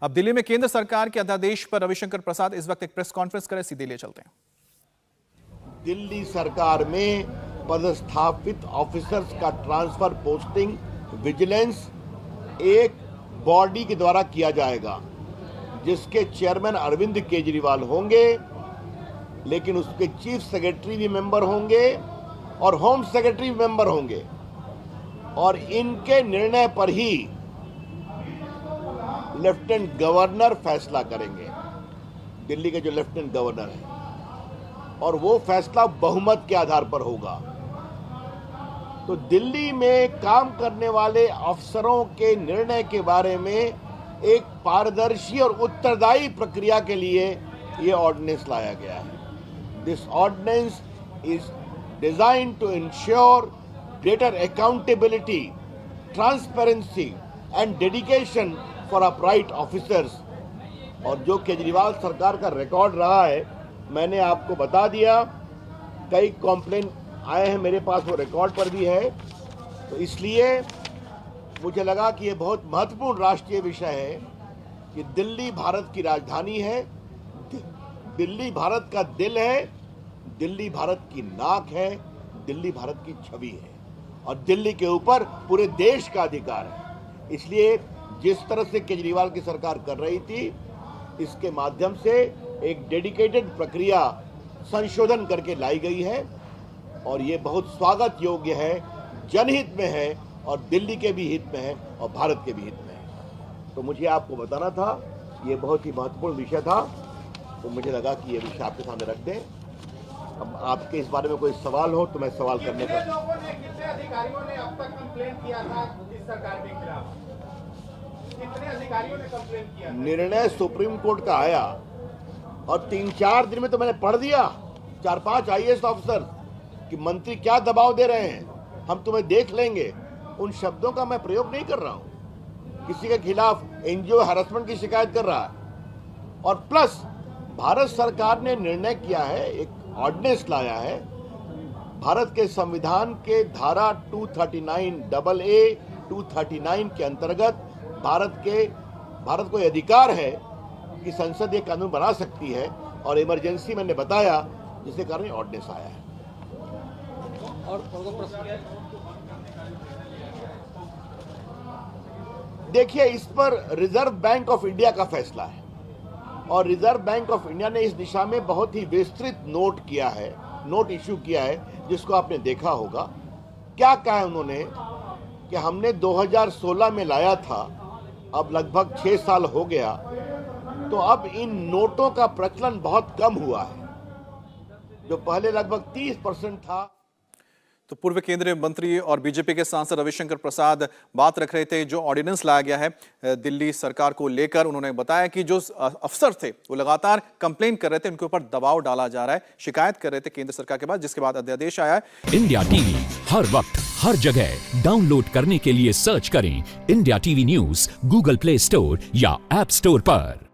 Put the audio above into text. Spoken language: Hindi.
अब दिल्ली में केंद्र सरकार के अध्यादेश पर रविशंकर प्रसाद इस वक्त एक प्रेस कॉन्फ्रेंस करे, सीधे ले चलते हैं। दिल्ली सरकार में पदस्थापित ऑफिसर्स का ट्रांसफर पोस्टिंग विजिलेंस एक बॉडी के द्वारा किया जाएगा, जिसके चेयरमैन अरविंद केजरीवाल होंगे, लेकिन उसके चीफ सेक्रेटरी भी मेंबर होंगे और होम सेक्रेटरी भी मेंबर होंगे, और इनके निर्णय पर ही लेफ्टिनेंट गवर्नर फैसला करेंगे, दिल्ली के जो लेफ्टिनेंट गवर्नर हैं, और वो फैसला बहुमत के आधार पर होगा। तो दिल्ली में काम करने वाले अफसरों के निर्णय के बारे में एक पारदर्शी और उत्तरदायी प्रक्रिया के लिए ये ऑर्डिनेंस लाया गया है। This ordinance is designed to ensure greater accountability, transparency and dedication for upright officers। और जो केजरीवाल सरकार का रिकॉर्ड रहा है, मैंने आपको बता दिया, कई कॉम्प्लेन आए हैं मेरे पास, वो रिकॉर्ड पर भी है। तो इसलिए मुझे लगा कि ये बहुत महत्वपूर्ण राष्ट्रीय विषय है कि दिल्ली भारत की राजधानी है, दिल्ली भारत का दिल है, दिल्ली भारत की नाक है, दिल्ली भारत की छवि है, और दिल्ली के ऊपर पूरे देश का अधिकार है। इसलिए जिस तरह से केजरीवाल की सरकार कर रही थी, इसके माध्यम से एक डेडिकेटेड प्रक्रिया संशोधन करके लाई गई है, और ये बहुत स्वागत योग्य है, जनहित में है, और दिल्ली के भी हित में है, और भारत के भी हित में है। तो मुझे आपको बताना था, ये बहुत ही महत्वपूर्ण विषय था, तो मुझे लगा कि ये विषय आपके सामने रख दें। अब आपके इस बारे में कोई सवाल हो तो मैं सवाल करने का। कितने अधिकारियों ने अब तक कंप्लेंट किया था इस सरकार के खिलाफ? कितने अधिकारियों ने कंप्लेंट किया? निर्णय सुप्रीम कोर्ट का आया और 3-4 दिन में तो मैंने पढ़ दिया 4-5 IAS अफसर कि मंत्री क्या दबाव दे रहे हैं, हम तुम्हें देख लेंगे। उन शब्दों का मैं प्रयोग नहीं कर रहा हूं। किसी के खिलाफ NGO हैरेसमेंट की शिकायत कर रहा है, और प्लस भारत सरकार ने निर्णय किया है, एक ऑर्डिनेंस लाया है, भारत के संविधान के धारा 239AA 239 के अंतर्गत भारत को अधिकार है कि संसद ये कानून बना सकती है, और इमरजेंसी मैंने बताया, जिसके कारण ऑर्डिनेंस आया है। देखिए, इस पर रिजर्व बैंक ऑफ इंडिया का फैसला है, और रिजर्व बैंक ऑफ इंडिया ने इस दिशा में बहुत ही विस्तृत नोट इशू किया है, जिसको आपने देखा होगा। क्या कहा है उन्होंने कि हमने 2016 में लाया था, अब लगभग 6 साल हो गया, तो अब इन नोटों का प्रचलन बहुत कम हुआ है, जो पहले लगभग 30% था। तो पूर्व केंद्रीय मंत्री और बीजेपी के सांसद रविशंकर प्रसाद बात रख रहे थे जो ऑर्डिनेंस लाया गया है दिल्ली सरकार को लेकर। उन्होंने बताया कि जो अफसर थे वो लगातार कंप्लेन कर रहे थे, उनके ऊपर दबाव डाला जा रहा है, शिकायत कर रहे थे केंद्र सरकार के बाद, जिसके बाद अध्यादेश आया है। इंडिया टीवी हर वक्त हर जगह डाउनलोड करने के लिए सर्च करें India TV news Google play store या ऐप स्टोर पर।